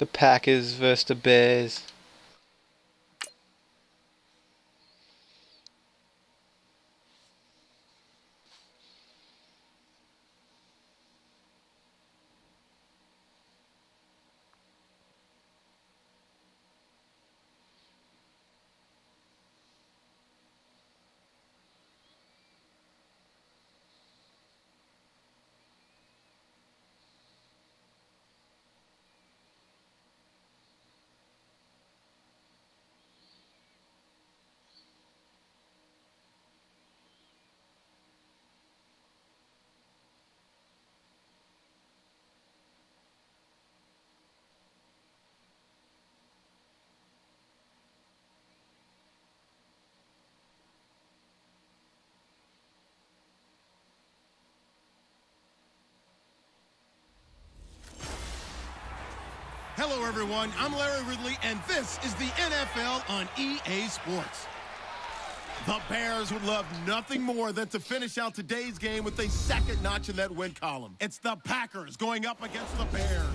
The Packers versus the Bears. Hello, everyone. I'm Larry Ridley, and this is the NFL on EA Sports. The Bears would love nothing more than to finish out today's game with a second notch in that win column. It's the Packers going up against the Bears.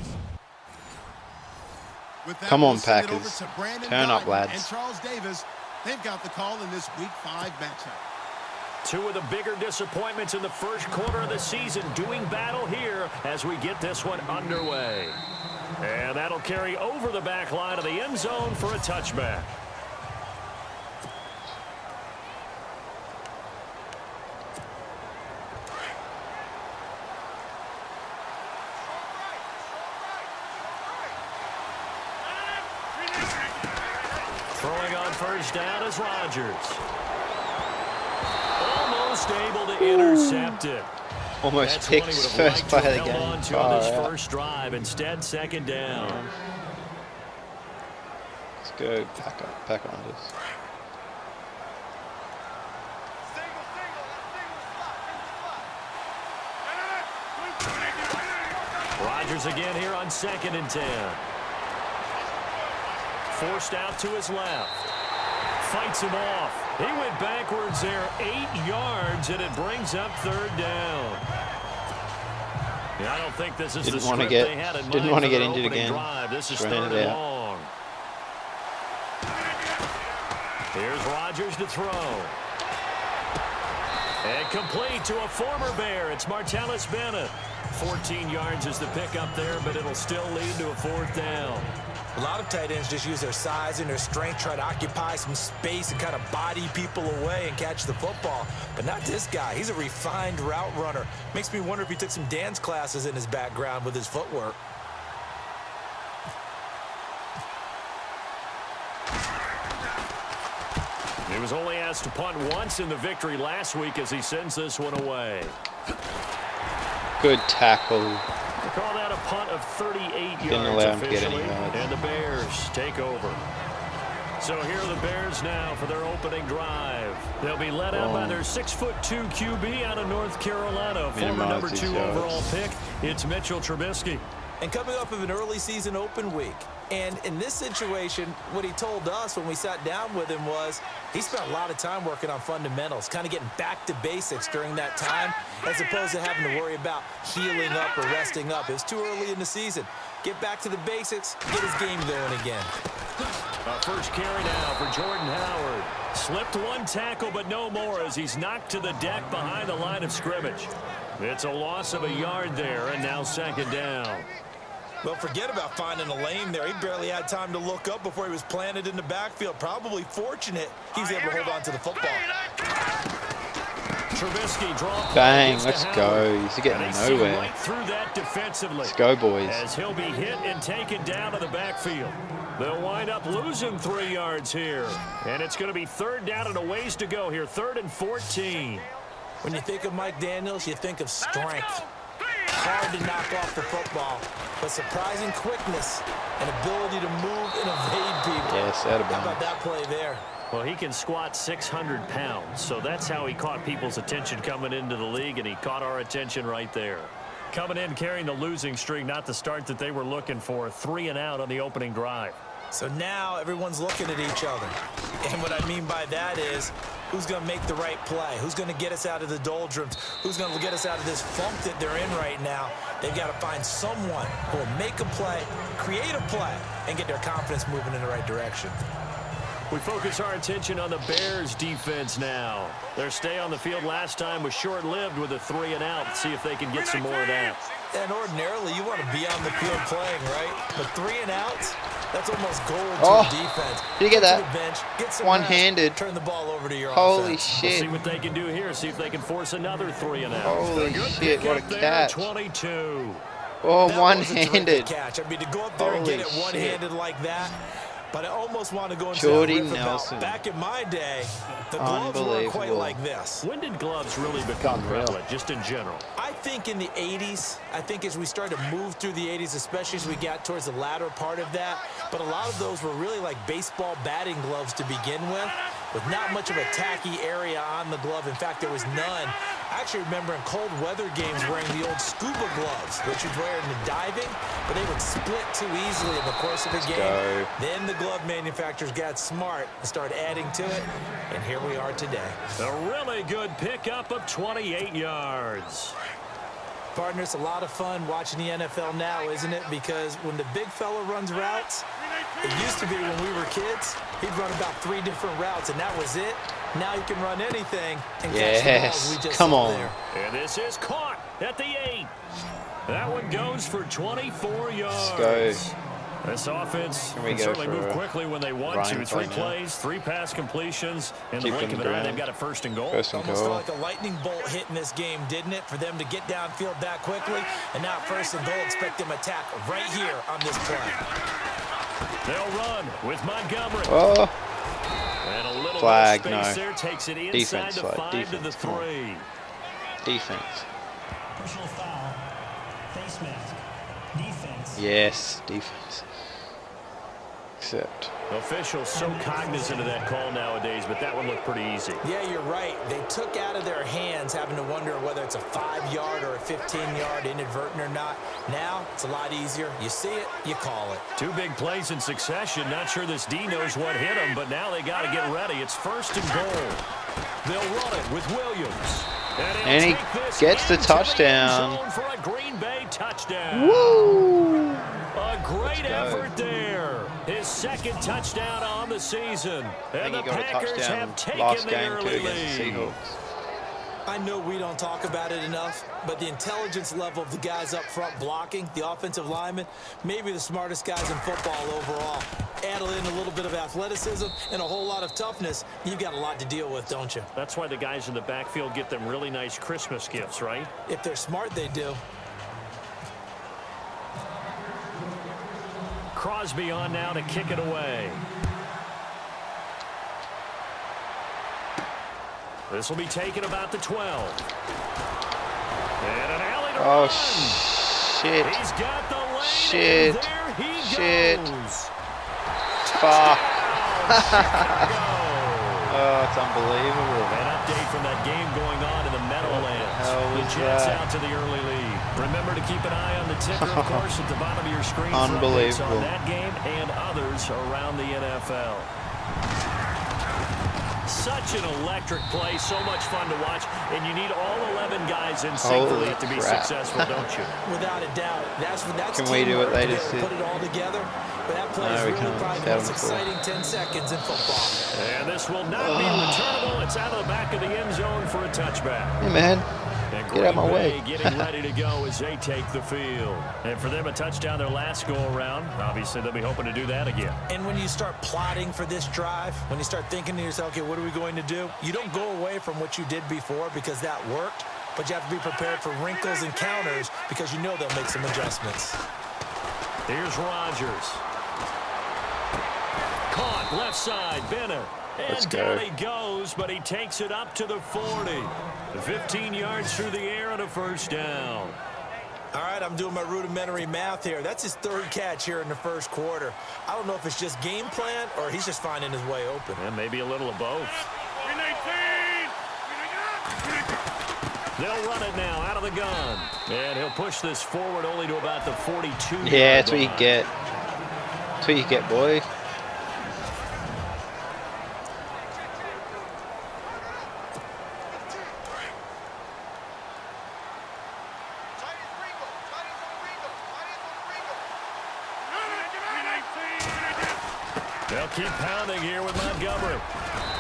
With that, Come on, we'll send it over Packers. to Brandon Turn up, Guyton lads. and Charles Davis. They've got the call in this Week 5 matchup. Two of the bigger disappointments in the first quarter of the season doing battle here as we get this one underway. And that'll carry over the back line of the end zone for a touchback. Throwing on first down is Rodgers. Almost able to intercept it. Almost picked first play of the game. On this first drive, instead second down. Let's go Packer on this. Rodgers again here on 2nd and 10. Forced out to his left. Fights him off. He went backwards there 8 yards, and it brings up 3rd down. Yeah, I don't think this is the script they had in mind. Didn't want to get injured again. Drive. This is 3rd and long. Here's Rodgers to throw. And complete to a former Bear. It's Martellus Bennett. 14 yards is the pickup there, but it'll still lead to a 4th down. A lot of tight ends just use their size and their strength, try to occupy some space and kind of body people away and catch the football. But not this guy. He's a refined route runner. Makes me wonder if he took some dance classes in his background with his footwork. He was only asked to punt once in the victory last week as he sends this one away. Good tackle. They call that a punt of 38 Didn't yards allow him to get officially, any yards. and the Bears take over. So here are the Bears now for their opening drive. They'll be led out by their 6'2" QB out of North Carolina, former number 2 overall pick. It's Mitchell Trubisky. And coming off of an early season open week. And in this situation, what he told us when we sat down with him was he spent a lot of time working on fundamentals, kind of getting back to basics during that time, as opposed to having to worry about healing up or resting up. It was too early in the season. Get back to the basics, get his game going again. First carry now for Jordan Howard. Slipped one tackle, but no more as he's knocked to the deck behind the line of scrimmage. It's a loss of a yard there, and now 2nd down. Well, forget about finding a lane there. He barely had time to look up before he was planted in the backfield. Probably fortunate he was able to hold on to the football. Trubisky draw. Bang, let's go. He's getting nowhere. Right through that defensively. Let's go, boys. As he'll be hit and taken down to the backfield. They'll wind up losing 3 yards here. And it's going to be 3rd down and a ways to go here. 3rd and 14. When you think of Mike Daniels, you think of strength. Hard to knock off the football, but surprising quickness and ability to move and evade people. Yes, that'd How about that play there? Well, he can squat 600 pounds, so that's how he caught people's attention coming into the league, and he caught our attention right there. Coming in carrying the losing streak, not the start that they were looking for. 3 and out on the opening drive. So now everyone's looking at each other. And what I mean by that is Who's going to make the right play? Who's going to get us out of the doldrums? Who's going to get us out of this funk that they're in right now? They've got to find someone who will make a play, create a play, and get their confidence moving in the right direction. We focus our attention on the Bears defense now. Their stay on the field last time was short-lived with a 3-and-out. See if they can get some more of that. And ordinarily, you want to be on the field playing, right? But 3-and-outs, that's almost gold to the defense. Did you get that? Bench, get some one-handed. rest, turn the ball over to your Holy offense. shit. We'll see what they can do here. See if they can force another 3-and-out. Holy shit, what a catch. 22. Oh, That one-handed. was a catch. I mean, to go up there and Holy get it one-handed like that. But I almost want to go into Jordy that riff Nelson. about back in my day, the gloves weren't quite like this. When did gloves really become prevalent, just in general? I think in the 80s, I think as we started to move through the 80s, especially as we got towards the latter part of that, but a lot of those were really like baseball batting gloves to begin with not much of a tacky area on the glove. In fact, there was none. I actually remember in cold weather games wearing the old scuba gloves, which you'd wear in the diving, but they would split too easily in the course of a game. Then the glove manufacturers got smart and started adding to it, and here we are today. A really good pickup of 28 yards. Partner, it's a lot of fun watching the NFL now, isn't it? Because when the big fella runs routes, it used to be when we were kids, he'd run about 3 different routes, and that was it. Now you can run anything and catch the balls we just saw there. And this is caught at the 8. That one goes for 24 yards. Let's go. This offense can certainly move quickly when they want to. 3 plays, 3 pass completions. In the blink of an eye, they've got a first and goal. Almost felt like a lightning bolt hit in this game, didn't it? For them to get downfield that quickly. And now first and goal, expect them attack right here on this play. They'll run with Montgomery. Oh. And a little Flag, bit of space no. there takes it inside Defense, the 5 to the 3. Defense. Personal foul. Face mask. Defense. Yes, defense. Except. Officials so cognizant of that call nowadays, but that one looked pretty easy. Yeah, you're right. They took out of their hands having to wonder whether it's a 5-yard or a 15-yard inadvertent or not. Now, it's a lot easier. You see it, you call it. 2 big plays in succession. Not sure this D knows what hit him, but now they got to get ready. It's first and goal. They'll run it with Williams. And he gets the touchdown. For a Green Bay touchdown. Woo! A great effort there. His second touchdown on the season. And the Packers have taken the early lead. I know we don't talk about it enough, but the intelligence level of the guys up front blocking, the offensive linemen, maybe the smartest guys in football overall. Add in a little bit of athleticism and a whole lot of toughness, you've got a lot to deal with, don't you? That's why the guys in the backfield get them really nice Christmas gifts, right? If they're smart, they do. Crosby on now to kick it away. This will be taken about the 12. And an alley to run. Shit. He's got the lane. Shit. There he Shit. goes. Fuck. Oh, it's unbelievable. An update from that game going on in the Meadowlands. The Jets out to the early lead. Remember to keep an eye on the ticker, of course, at the bottom of your screen. Unbelievable. On that game and others around the NFL. Such an electric play, so much fun to watch, and you need all 11 guys in sync for that to be successful, don't you? Without a doubt. That's Can we do what they just did? Put it all together. But that play is really probably the most exciting 10 seconds in football. And this will not be returnable. It's out of the back of the end zone for a touchback. Hey, man. Get out of my way. Getting ready to go as they take the field. And for them, a touchdown their last go-around. Obviously, they'll be hoping to do that again. And when you start plotting for this drive, when you start thinking to yourself, okay, what are we going to do? You don't go away from what you did before because that worked, but you have to be prepared for wrinkles and counters because you know they'll make some adjustments. Here's Rodgers. Caught left side, Bennett. And down he goes, but he takes it up to the 40. 15 yards through the air and a first down. All right, I'm doing my rudimentary math here. That's his 3rd catch here in the first quarter. I don't know if it's just game plan or he's just finding his way open. And maybe a little of both. They'll run it now out of the gun. And he'll push this forward only to about the 42. Yeah, that's what you get. That's what you get, boy. They'll keep pounding here with Montgomery.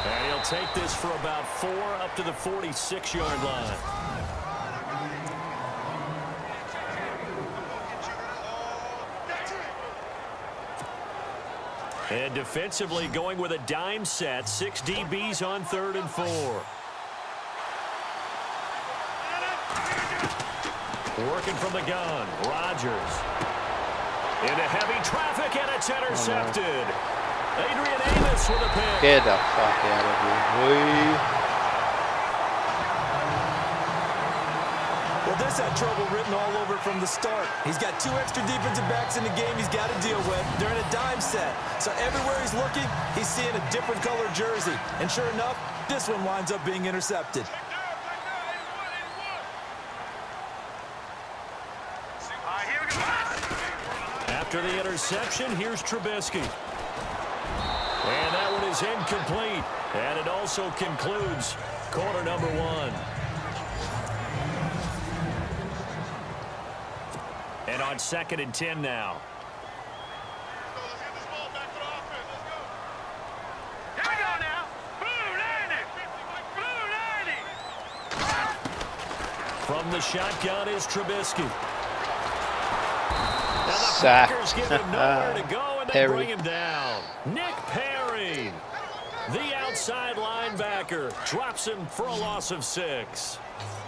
And he'll take this for about 4 up to the 46-yard line. And defensively going with a dime set. 6 DBs on 3rd and 4. Working from the gun. Rodgers. Into heavy traffic, and it's intercepted. Adrian Amos with a pick. Get the fuck out of here. Well, this had trouble written all over from the start. He's got 2 extra defensive backs in the game he's got to deal with. They're in a dime set. So everywhere he's looking, he's seeing a different color jersey. And sure enough, this one winds up being intercepted. After the interception, here's Trubisky. And that one is incomplete. And it also concludes quarter number 1. And on 2nd and 10 now. From the shotgun is Trubisky. Now the Packers give him nowhere to go, and they bring him down. Nick Perry, the outside linebacker, drops him for a loss of 6.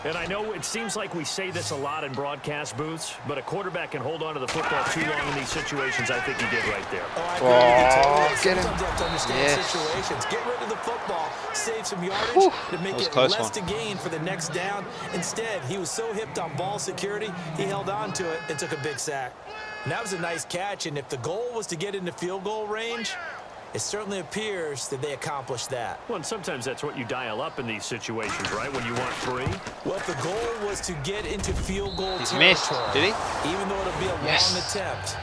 And I know it seems like we say this a lot in broadcast booths, but a quarterback can hold on to the football too long in these situations. I think he did right there. Oh, I agree with you totally. Get him. Sometimes you have to understand situations. Get rid of the football, save some yardage to make it less to gain for the next down. Instead, he was so hipped on ball security, he held on to it and took a big sack. And that was a nice catch, and if the goal was to get into field goal range, it certainly appears that they accomplished that. Well, and sometimes that's what you dial up in these situations, right? When you want 3. Well, if the goal was to get into field goal territory, missed, did he? Even though it'll be a long attempt,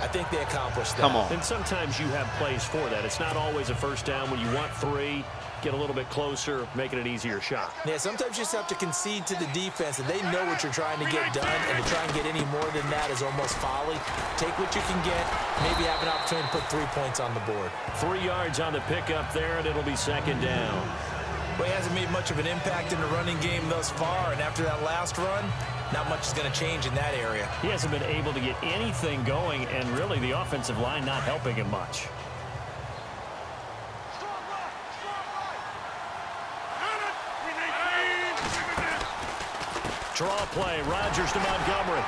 I think they accomplished that. Come on. And sometimes you have plays for that. It's not always a first down. When you want 3, get a little bit closer, making it an easier shot. Yeah, sometimes you just have to concede to the defense, and they know what you're trying to get done, and to try and get any more than that is almost folly. Take what you can get, maybe have an opportunity to put 3 points on the board. 3 yards on the pickup there, and it'll be 2nd down. Well, he hasn't made much of an impact in the running game thus far, and after that last run, not much is going to change in that area. He hasn't been able to get anything going, and really the offensive line not helping him much. Draw play, Rodgers to Montgomery.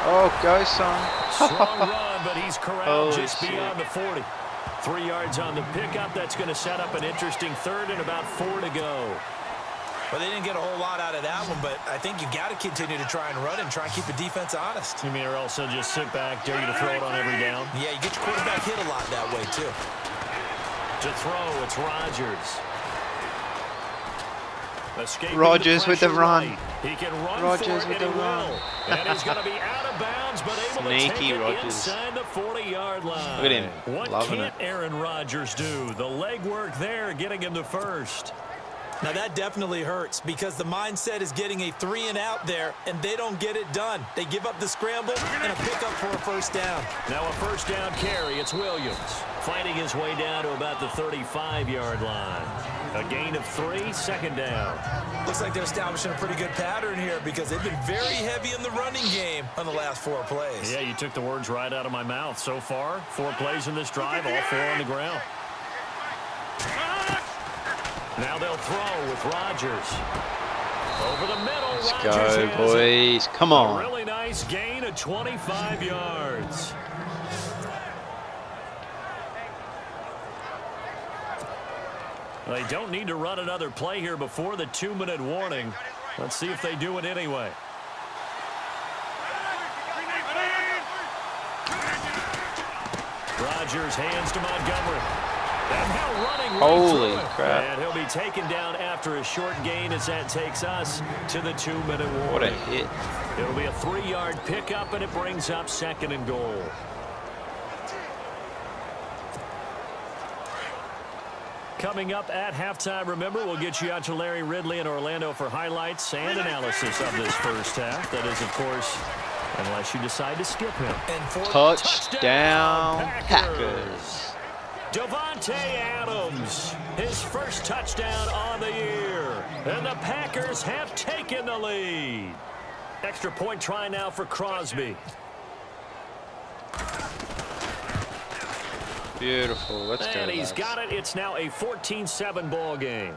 Oh, go, son. Strong run, but he's corralled just shit. beyond the 40. 3 yards on the pickup. That's going to set up an interesting 3rd and about 4 to go. Well, they didn't get a whole lot out of that one, but I think you got to continue to try and run and try and keep the defense honest. You mean, or also just sit back, dare you to throw it on every down? Yeah, you get your quarterback hit a lot that way, too. To throw, it's Rodgers. Rodgers with the run. Right. He can run Rodgers for with it, the run. And he's going to be out of bounds, but able to take it Rodgers. inside the 40-yard line. Look at him. What Loving can't it. Aaron Rodgers do? The legwork there, getting him to 1st. Now, that definitely hurts because the mindset is getting a 3 and out there, and they don't get it done. They give up the scramble and a pickup for a 1st down. Now a 1st down carry. It's Williams fighting his way down to about the 35-yard line. A gain of 3, 2nd down. Looks like they're establishing a pretty good pattern here because they've been very heavy in the running game on the last 4 plays. Yeah, you took the words right out of my mouth. So far, 4 plays in this drive, all 4 on the ground. Now they'll throw with Rodgers. Over the middle, Let's Rodgers go, has boys. it. Come on. A really nice gain of 25 yards. They don't need to run another play here before the 2-minute warning. Let's see if they do it anyway. Rodgers hands to Montgomery. And now running right Holy through it. crap. And he'll be taken down after a short gain as that takes us to the 2-minute warning. What a hit. It'll be a 3-yard pickup, and it brings up 2nd and goal. Coming up at halftime, remember, we'll get you out to Larry Ridley in Orlando for highlights and analysis of this first half. That is, of course, unless you decide to skip him. And for Touchdown, Packers. Davante Adams, his first touchdown on the year. And the Packers have taken the lead. Extra point try now for Crosby. Beautiful. Let's go. And he's got it. It's now a 14-7 ball game.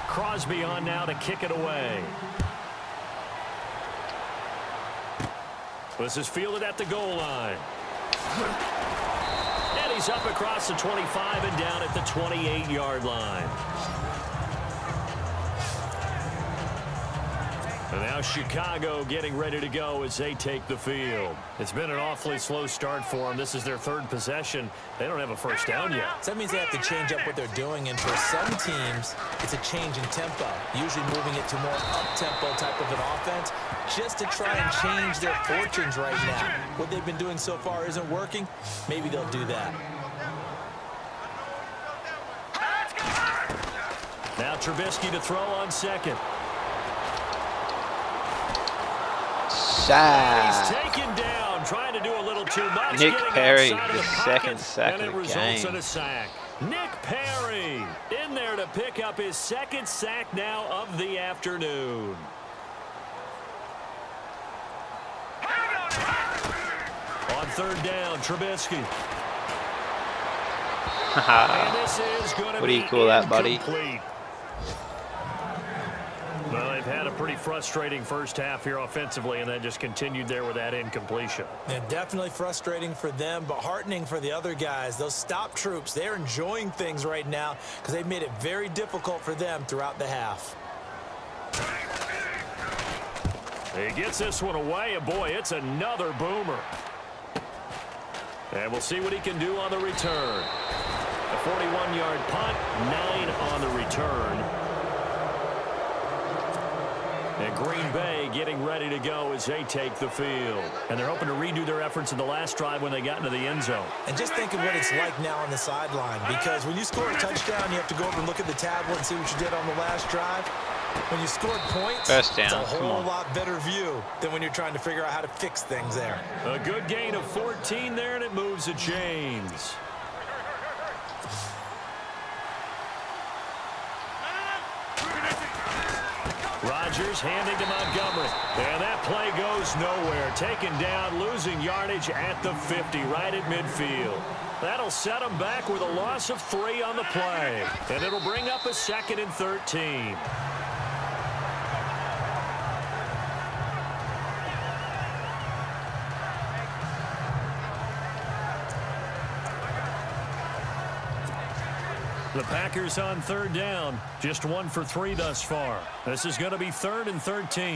Crosby on now to kick it away. This is fielded at the goal line. And he's up across the 25 and down at the 28-yard line. And now Chicago getting ready to go as they take the field. It's been an awfully slow start for them. This is their third possession. They don't have a first down yet. So that means they have to change up what they're doing, and for some teams, it's a change in tempo, usually moving it to more up-tempo type of an offense, just to try and change their fortunes right now. What they've been doing so far isn't working. Maybe they'll do that. Now Trubisky to throw on second. He's taken down, trying to do a little too much. Nick Perry, the second sack sack of the game. results in a sack. Nick Perry in there to pick up his second sack now of the afternoon. On third down, Trubisky. And this is going to What do you be call that, buddy? incomplete. Well, they've had a pretty frustrating first half here offensively, and then just continued there with that incompletion. Yeah, definitely frustrating for them, but heartening for the other guys. Those stop troops, they're enjoying things right now because they've made it very difficult for them throughout the half. He gets this one away, and boy, it's another boomer. And we'll see what he can do on the return. A 41-yard punt, 9 on the return. And Green Bay getting ready to go as they take the field. And they're hoping to redo their efforts in the last drive when they got into the end zone. And just think of what it's like now on the sideline, because when you score a touchdown, you have to go over and look at the tablet and see what you did on the last drive. When you scored points, first down. It's a whole lot better view than when you're trying to figure out how to fix things there. A good gain of 14 there, and it moves the chains. Rodgers handing to Montgomery. And that play goes nowhere. Taken down, losing yardage at the 50, right at midfield. That'll set them back with a loss of 3 on the play. And it'll bring up a 2nd and 13. The Packers on third down. Just 1 for 3 thus far. This is going to be 3rd and 13.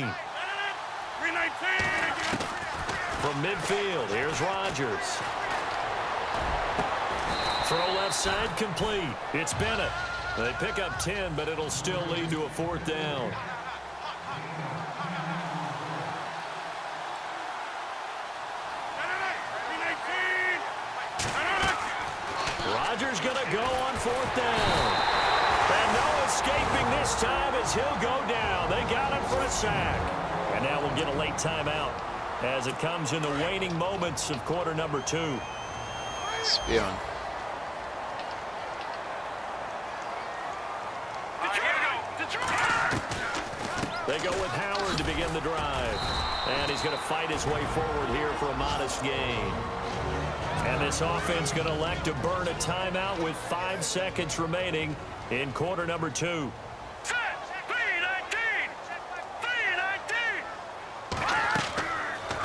From midfield, here's Rodgers. Throw left side complete. It's Bennett. They pick up 10, but it'll still lead to a 4th down. Rodgers going to go on 4th down. And no escaping this time as he'll go down. They got him for a sack. And now we'll get a late timeout as it comes in the waning moments of quarter number 2. Spion. They go with Howard to begin the drive. And he's going to fight his way forward here for a modest gain. And this offense going to elect to burn a timeout with 5 seconds remaining in quarter number 2.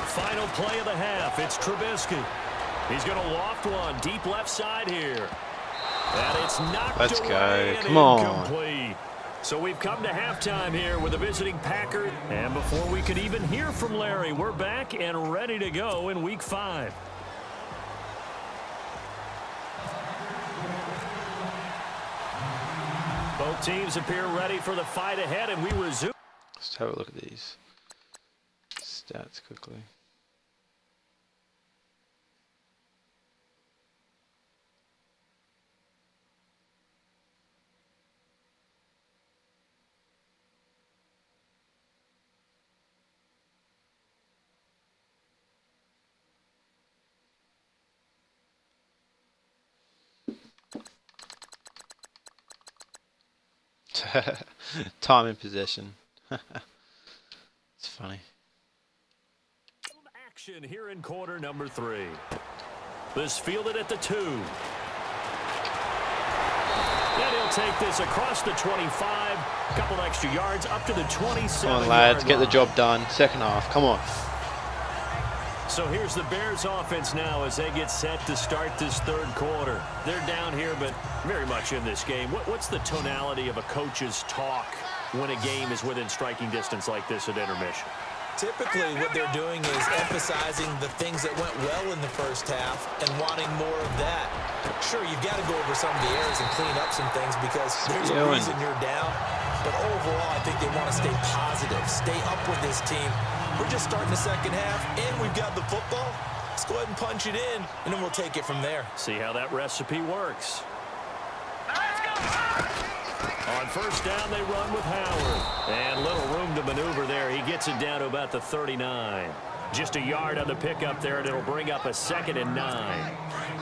Final play of the half. It's Trubisky. He's going to loft one deep left side here. And it's knocked Let's away go. and Come on. incomplete. So we've come to halftime here with a visiting Packer. And before we could even hear from Larry, we're back and ready to go in Week 5. Both teams appear ready for the fight ahead, and we resume. Let's have a look at these stats quickly. Time in possession. It's funny. Action here in quarter number 3. This fielded at the 2. And he'll take this across the 25. A couple extra yards up to the 27. Come on, lads, get the job done. Second half, come on. So here's the Bears offense now as they get set to start this third quarter. They're down here, but very much in this game. What's the tonality of a coach's talk when a game is within striking distance like this at intermission? Typically, what they're doing is emphasizing the things that went well in the first half and wanting more of that. Sure, you've got to go over some of the errors and clean up some things because there's a reason you're down. But overall, I think they want to stay positive, stay up with this team. We're just starting the second half, and we've got the football. Let's go ahead and punch it in, and then we'll take it from there. See how that recipe works. On first down, they run with Howard. And little room to maneuver there. He gets it down to about the 39. Just a yard on the pickup there, and it'll bring up a 2nd and 9.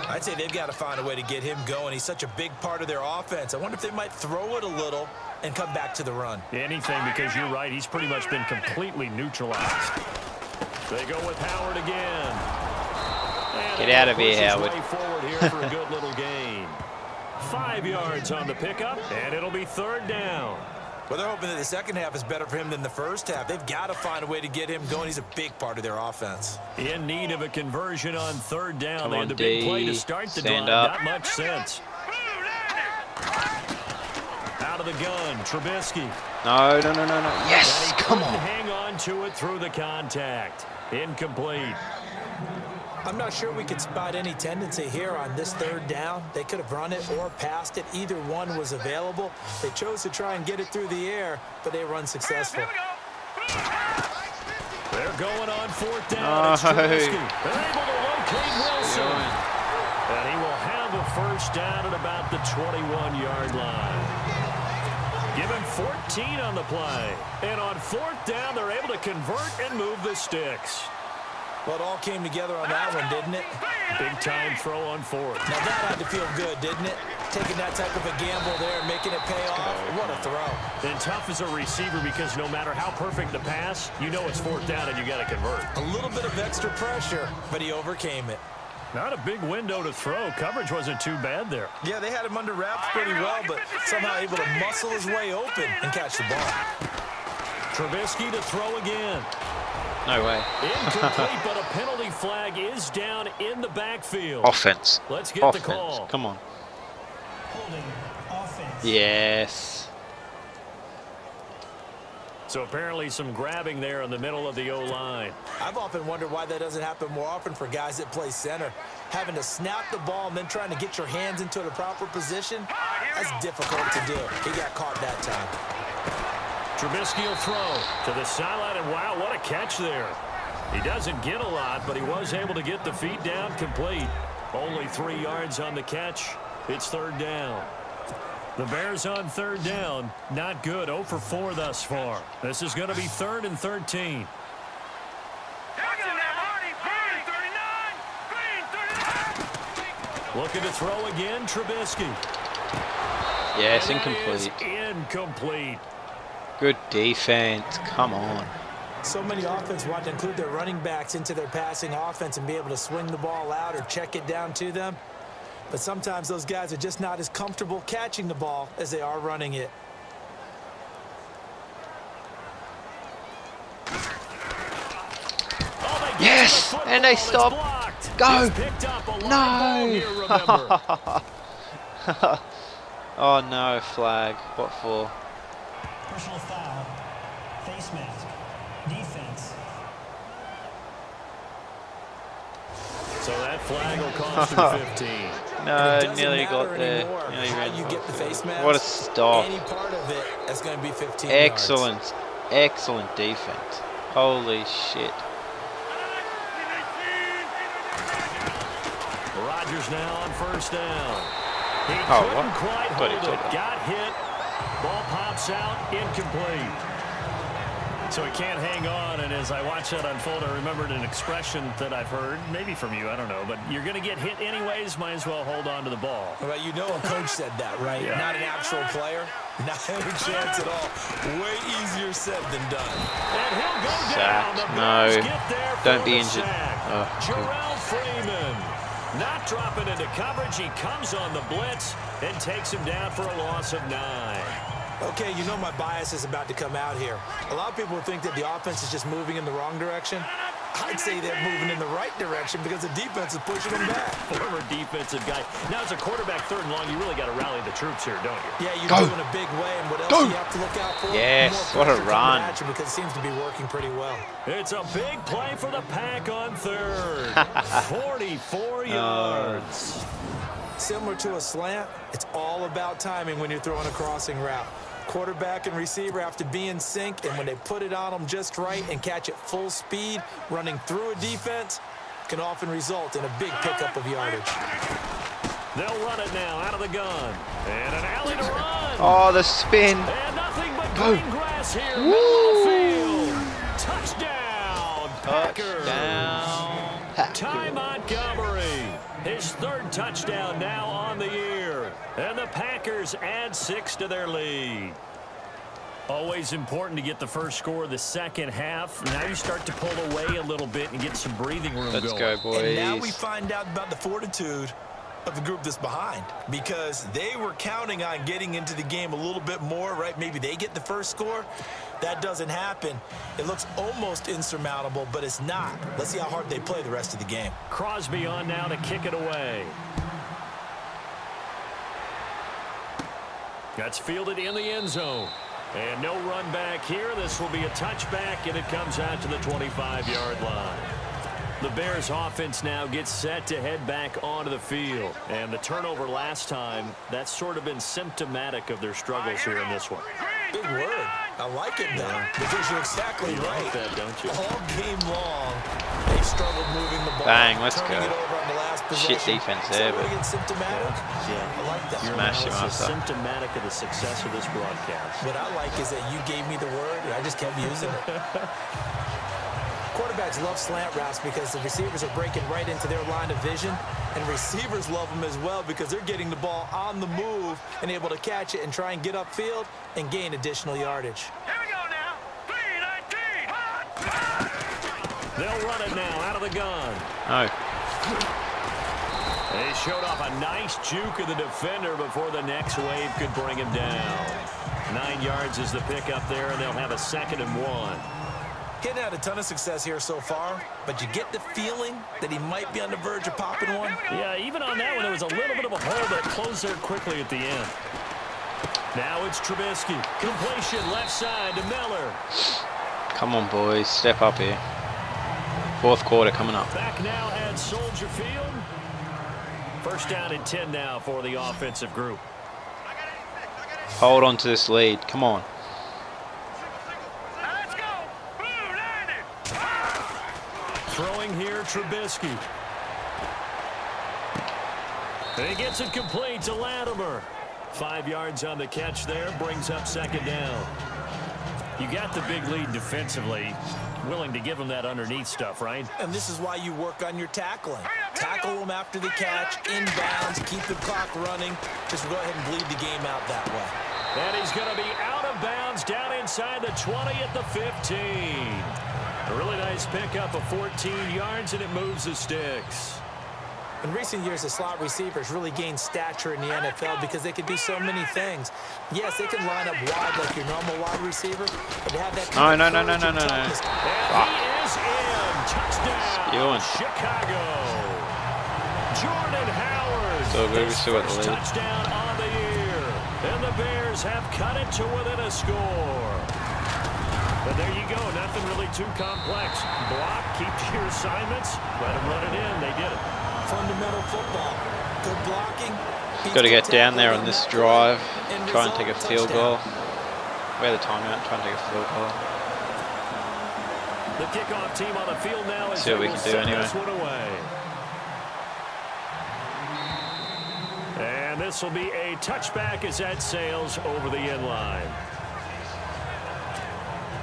I'd say they've got to find a way to get him going. He's such a big part of their offense. I wonder if they might throw it a little and come back to the run. Anything, because you're right. He's pretty much been completely neutralized. They go with Howard again. And get out of here, Howard. Forward here for a good little gain. 5 yards on the pickup, and it'll be 3rd down. Well, they're hoping that the second half is better for him than the first half. They've got to find a way to get him going. He's a big part of their offense. In need of a conversion on 3rd down. Come they on, had the big D. play to start the Stand drive. up. Not much sense. Out of the gun, Trubisky. No. Yes, come on. Hang on to it through the contact. Incomplete. I'm not sure we could spot any tendency here on this 3rd down. They could have run it or passed it. Either one was available. They chose to try and get it through the air, but they were unsuccessful. They're going on 4th down. It's Trubisky. They're able to locate Wilson. And he will have a first down at about the 21-yard line. Give him 14 on the play. And on 4th down, they're able to convert and move the sticks. Well, it all came together on that one, didn't it? Big-time throw on 4th. Now, that had to feel good, didn't it? Taking that type of a gamble there and making it pay off. What a throw. And tough as a receiver because no matter how perfect the pass, you know it's 4th down and you got to convert. A little bit of extra pressure, but he overcame it. Not a big window to throw. Coverage wasn't too bad there. Yeah, they had him under wraps pretty well, but somehow able to muscle his way open and catch the ball. Trubisky to throw again. No way. Incomplete, but a penalty flag is down in the backfield. Offense. Let's get Offense. the call. Come on. Holding offense. Yes. So apparently some grabbing there in the middle of the O-line. I've often wondered why that doesn't happen more often for guys that play center. Having to snap the ball and then trying to get your hands into the proper position, that's difficult to do. He got caught that time. Trubisky will throw to the sideline, and wow, what a catch there. He doesn't get a lot, but he was able to get the feet down complete. Only 3 yards on the catch. It's 3rd down. The Bears on 3rd down. Not good. 0 for 4 thus far. This is going to be 3rd and 13. Looking to throw again, Trubisky. Yes, And incomplete. that is incomplete. Good defense. Come on. So many offenses want to include their running backs into their passing offense and be able to swing the ball out or check it down to them. But sometimes those guys are just not as comfortable catching the ball as they are running it. Oh, Yes, and they stop. Go. No. Oh no, flag. What for? Personal foul. Face mask. Defense. So that flag will cost him 15. No, nearly got there. Nearly how ran. you get the face mask. What a stop. Any part of it, that's going to be 15 Excellent. yards. Excellent defense. Holy shit. Rodgers now on 1st down. He Oh, couldn't what? quite Thought he hold took it. it. Got hit. Ball pops out. Incomplete. So he can't hang on, and as I watch that unfold, I remembered an expression that I've heard, maybe from you, I don't know, but you're going to get hit anyways, might as well hold on to the ball. Well, you know a coach said that, right? Yeah. Not an actual player. Not any chance at all. Way easier said than done. And he'll go Sacked. down. The No. Bears get there Don't for be the injured. sack. Oh, cool. Jarrell Freeman not dropping into coverage. He comes on the blitz and takes him down for a loss of 9. Okay, you know my bias is about to come out here. A lot of people think that the offense is just moving in the wrong direction. I'd say they're moving in the right direction because the defense is pushing them back. Former defensive guy. Now, as a quarterback, 3rd and long, you really got to rally the troops here, don't you? Yeah, you're doing a big way, and what else do you have to look out for? Yes, More what a pressure coming run. at you because it seems to be working pretty well. It's a big play for the Pack on 3rd. 44 yards. Similar to a slant, it's all about timing when you're throwing a crossing route. Quarterback and receiver have to be in sync, and when they put it on them just right and catch it full speed, running through a defense can often result in a big pickup of yardage. They'll run it now out of the gun. And an alley to run. Oh, the spin. And nothing but green grass here. Middle of the field. Touchdown, Packers. Touchdown. Ty Montgomery. His 3rd touchdown now on the year. And the Packers add 6 to their lead. Always important to get the first score of the second half. Now you start to pull away a little bit and get some breathing room Let's going. go, boys. And now we find out about the fortitude of the group that's behind, because they were counting on getting into the game a little bit more, right? Maybe they get the first score. That doesn't happen. It looks almost insurmountable, but it's not. Let's see how hard they play the rest of the game. Crosby on now to kick it away. That's fielded in the end zone. And no run back here. This will be a touchback, and it comes out to the 25-yard line. The Bears offense now gets set to head back onto the field. And the turnover last time, that's sort of been symptomatic of their struggles here in this one. Big word. I like it now, because you're exactly right. Like that, don't you? All game long, they've struggled moving the ball. Bang, let's turning go. it over on the last Shit possession. defense Is there, that but really symptomatic? Yeah. I like that. Your Smash him analysis after. symptomatic of the success of this broadcast. What I like is that you gave me the word, and I just kept using it. Quarterbacks love slant routes because the receivers are breaking right into their line of vision, and receivers love them as well because they're getting the ball on the move and able to catch it and try and get upfield and gain additional yardage. Here we go now. 3-19. They'll run it now out of the gun. No. They showed off a nice juke of the defender before the next wave could bring him down. 9 yards is the pickup there, and they'll have a 2nd and 1. Getting had a ton of success here so far, but you get the feeling that he might be on the verge of popping one. Yeah, even on that one, there was a little bit of a hole that closed there quickly at the end. Now it's Trubisky. Completion left side to Miller. Come on, boys. Step up here. 4th quarter coming up. Back now at Soldier Field. 1st down and 10 now for the offensive group. Hold on to this lead. Come on. Let's go. Blue 90. Throwing here, Trubisky. And he gets it complete to Latimer. 5 yards on the catch there, brings up 2nd down. You got the big lead defensively. Willing to give them that underneath stuff, right? And this is why you work on your tackling. Tackle them after the catch, inbounds, keep the clock running. Just go ahead and bleed the game out that way. And he's going to be out of bounds down inside the 20 at the 15. A really nice pickup of 14 yards, and it moves the sticks. In recent years, the slot receivers really gained stature in the NFL because they can do so many things. Yes, they can line up wide like your normal wide receiver, but they have that No. And he is in. Touchdown, Spewing. Chicago. Jordan Howard. So good, we his still got the first lead. touchdown on the year. And the Bears have cut it to within a score. But there you go. Nothing really too complex. Block, keep to your assignments. Let them run it in. They did it. Fundamental football. Good blocking. Got to get down there on this drive. End Try and result, take a field touchdown. goal. Wear the timeout. Try and take a field goal. The kickoff team on the field now is See what we able can to do send anyway. this one away. And this will be a touchback as that sails over the end line.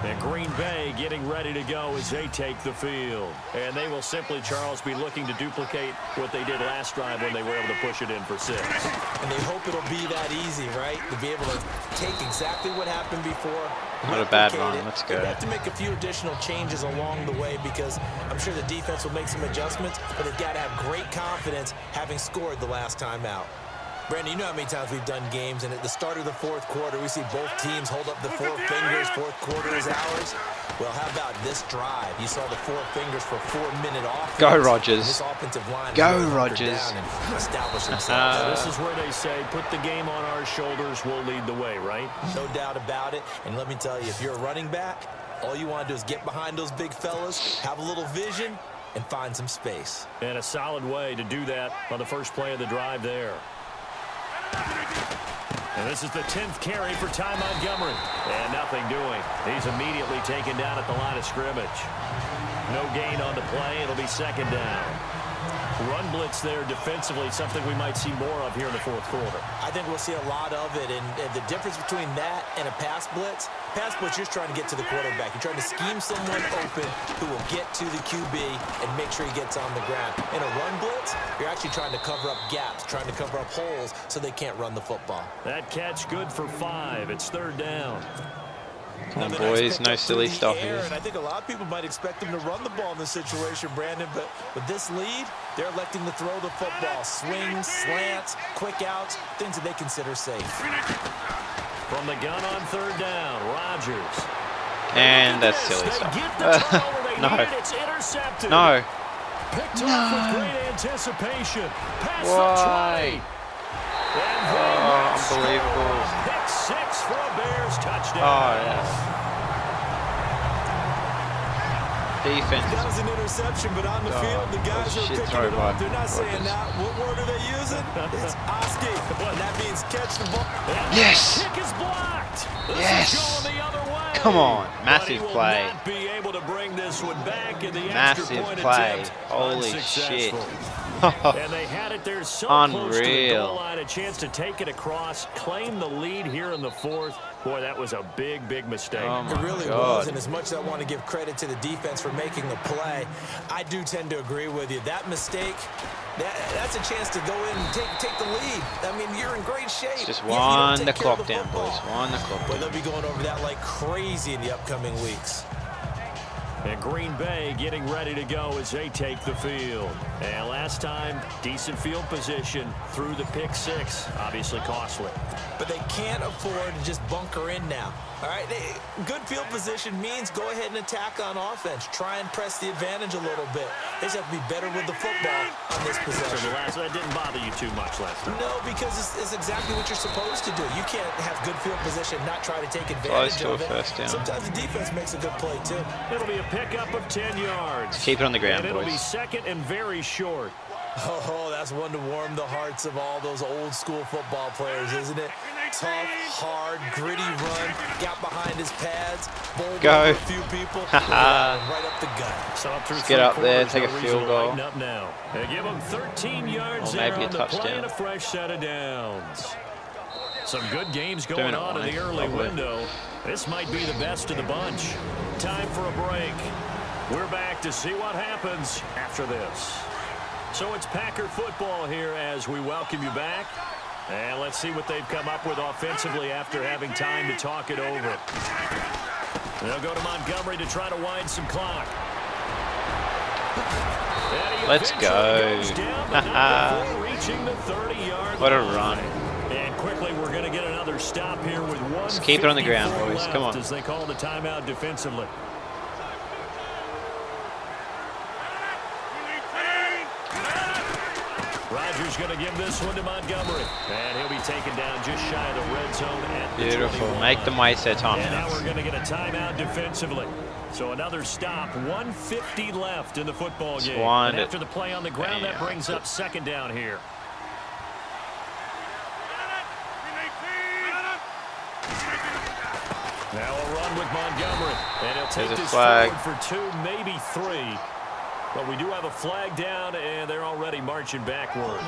And Green Bay getting ready to go as they take the field. And they will simply, Charles, be looking to duplicate what they did last drive when they were able to push it in for 6. And they hope it'll be that easy, right? To be able to take exactly what happened before. Not a bad run. Let's go. They have to make a few additional changes along the way because I'm sure the defense will make some adjustments, but they've got to have great confidence having scored the last time out. Brandon, you know how many times we've done games, and at the start of the fourth quarter, we see both teams hold up the 4 fingers, fourth quarter is ours. Well, how about this drive? You saw the 4 fingers for 4-minute offense. Go, Rodgers. This offensive line Go, Rodgers. And establish themselves. This is where they say, put the game on our shoulders, we'll lead the way, right? No doubt about it. And let me tell you, if you're a running back, all you want to do is get behind those big fellas, have a little vision, and find some space. And a solid way to do that on the first play of the drive there. And this is the 10th carry for Ty Montgomery. And nothing doing. He's immediately taken down at the line of scrimmage. No gain on the play. It'll be second down. Run blitz there defensively, something we might see more of here in the fourth quarter. I think we'll see a lot of it, and the difference between that and a pass blitz, you're just trying to get to the quarterback. You're trying to scheme someone open who will get to the QB and make sure he gets on the ground. In a run blitz, you're actually trying to cover up gaps, trying to cover up holes so they can't run the football. That catch good for 5. It's third down. Come on, boys. No silly stuff here. And I think a lot of people might expect them to run the ball in this situation, Brandon, but with this lead, they're electing to throw the football. Swings, slants, quick outs, things that they consider safe. From the gun on third down, Rodgers. And that's silly stuff. No. It's intercepted. No. Picked off with great anticipation. Pass Why? oh, unbelievable. Pick 6 for a Bears touchdown. Oh, yeah. Defense. That was an interception, but on the field, the guys are picking it up. They're not saying that. What word are they using? It's Oski. And that means catch the ball. Yes. Kick is blocked. Yes. This is going the other way. Come on. Massive play. Not be able to bring this one back in the Massive play. Holy shit. And they had it there so close to the goal Unreal. line, a chance to take it across, claim the lead here in the fourth. Boy, that was a big, big mistake. Oh my It really God. was, and as much as I want to give credit to the defense for making the play, I do tend to agree with you. That mistake, that's a chance to go in and take the lead. I mean, you're in great shape. Just You don't wind take the care of clock down, football. boys. Wind the clock But down. they'll be going over that like crazy in the upcoming weeks. And Green Bay getting ready to go as they take the field. And last time, decent field position through the pick 6. Obviously costly. But they can't afford to just bunker in now. All right, good field position means go ahead and attack on offense. Try and press the advantage a little bit. They just have to be better with the football on this possession. So that didn't bother you too much last time. No, because it's exactly what you're supposed to do. You can't have good field position and not try to take advantage Close to of a it. first down. Sometimes the defense makes a good play, too. It'll be a pickup of 10 yards. Keep it on the ground, and it'll be boys. second and very short. Oh, that's one to warm the hearts of all those old school football players, isn't it? Tough, hard, gritty run, got behind his pads, bowled Go. over a few people, right up the gut. So up through Let's get up there, quarters, take a no field reason to goal. lighten up now. They give them 13 yards Or there maybe a on the play touchdown. and a fresh set of downs. Some good games going Doing it on in right, the early probably. window. This might be the best of the bunch. Time for a break. We're back to see what happens after this. So it's Packer football here as we welcome you back. And let's see what they've come up with offensively after having time to talk it over. They'll go to Montgomery to try to wind some clock. Let's go. Reaching the 30-yard What a line. run. And quickly, we're going to get another stop here with one. Just keep it on the ground, boys. Come on. As they call the timeout defensively. Rodgers going to give this one to Montgomery. And he'll be taken down just shy of the red zone at the Beautiful. 21. Make them waste their time. And now we're going to get a timeout defensively. So another stop, 1:50 left in the football game. And after the play on the ground, that brings up second down here. Now a run with Montgomery. And he'll take this forward for 2, maybe 3. But we do have a flag down, and they're already marching backward.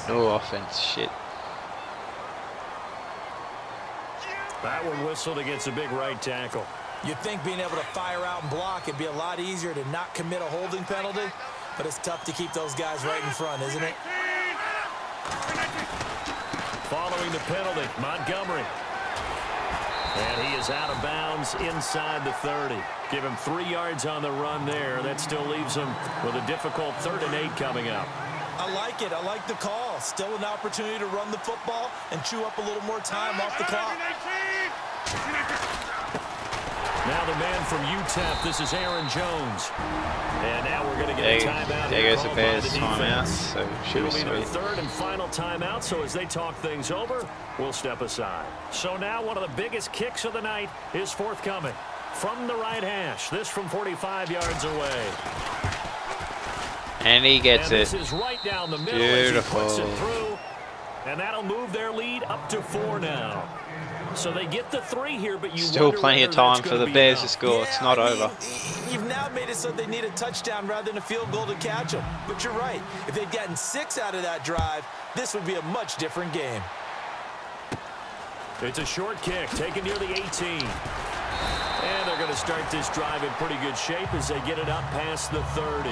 No offense. Shit. That one whistled against a big right tackle. You'd think being able to fire out and block it'd be a lot easier to not commit a holding penalty, but it's tough to keep those guys right in front, isn't it? Following the penalty, Montgomery. And he is out of bounds inside the 30. Give him 3 yards on the run there. That still leaves him with a difficult 3rd and 8 coming up. I like it. I like the call. Still an opportunity to run the football and chew up a little more time off the clock. Now the man from UTEP, this is Aaron Jones. And now we're going to get a timeout. There goes the Bears timeout, so should be sweet. It'll be their 3rd and final timeout, so as they talk things over, we'll step aside. So now one of the biggest kicks of the night is forthcoming. From the right hash, this from 45 yards away. And he gets it. This is right down the middle. Beautiful. As he puts it through, and that'll move their lead up to 4 now. So they get the 3 here, but you still plenty of time for the Bears to score. It's not over. You've now made it so they need a touchdown rather than a field goal to catch them. But you're right. If they'd gotten 6 out of that drive, this would be a much different game. It's a short kick taken near the 18. And they're going to start this drive in pretty good shape as they get it up past the 30.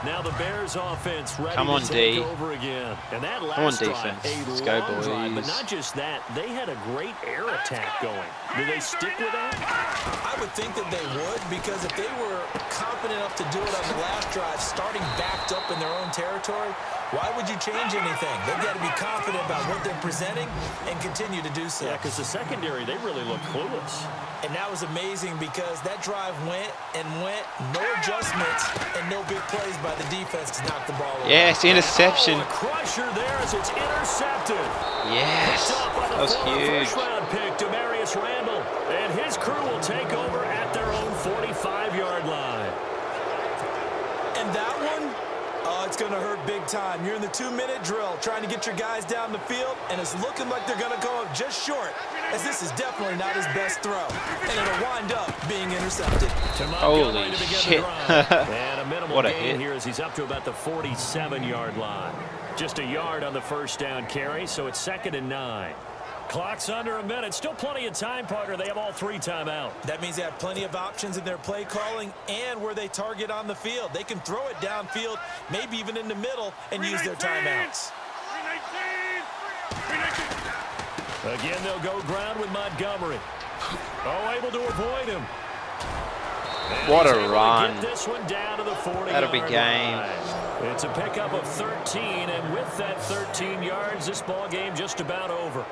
Now the Bears offense ready to take over again. And that last drive, Let's go, boys. Drive, but not just that, they had a great air attack going. Do they stick with that? I would think that they would, because if they were confident enough to do it on the last drive, starting backed up in their own territory, why would you change anything? They've got to be confident about what they're presenting and continue to do so. Yeah, because the secondary, they really look clueless. And that was amazing because that drive went and went, no adjustments and no big plays by the defense to knock the ball away. Yes, interception. Oh, a crusher there as it's intercepted. Yes, that was huge. First-round pick, Demarius Randall, and his crew will take over at their own 45-yard line. And that one, it's going to hurt big time. You're in the 2-minute drill trying to get your guys down the field, and it's looking like they're going to go up just short, as this is definitely not his best throw. And it'll wind up being intercepted. Holy shit. And a minimal What a gain hit. here as he's up to about the 47-yard line. Just a yard on the first down carry, so it's 2nd and 9. Clock's under a minute. Still plenty of time, partner. They have all 3 timeout. That means they have plenty of options in their play calling and where they target on the field. They can throw it downfield, maybe even in the middle, and use their timeouts. Again, they'll go ground with Montgomery. Oh, able to avoid him. And what a get run. this one down to the 40-yard That'll be game. line. It's a pickup of 13, and with that 13 yards, this ball game just about over.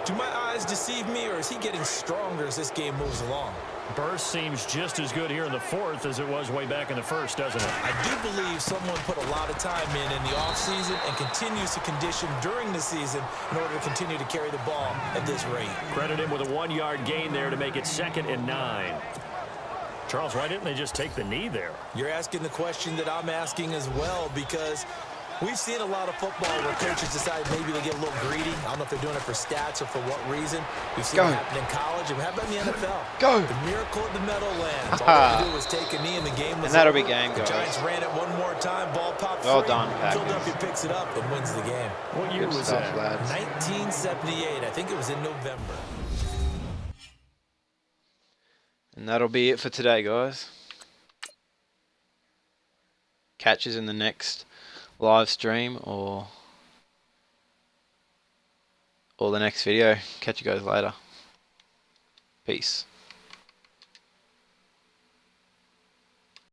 Do my eyes deceive me, or is he getting stronger as this game moves along? Burst seems just as good here in the 4th as it was way back in the 1st, doesn't it? I do believe someone put a lot of time in the offseason and continues to condition during the season in order to continue to carry the ball at this rate. Credit him with a 1-yard gain there to make it 2nd and 9. Charles, why didn't they just take the knee there? You're asking the question that I'm asking as well, because we've seen a lot of football where coaches decide maybe they get a little greedy. I don't know if they're doing it for stats or for what reason. We've seen it happen in college, and how about in the NFL? Go. The miracle of the Meadowlands. All they do was take a knee, and the game was And that'll over. be game, The guys. Giants ran it one more time. Ball popped Well free. done, Packers. Philadelphia picks it up and wins the game. What year Good was stuff, that? lads. 1978. I think it was in November. And that'll be it for today, guys. Catch us in the next live stream or the next video. Catch you guys later. Peace.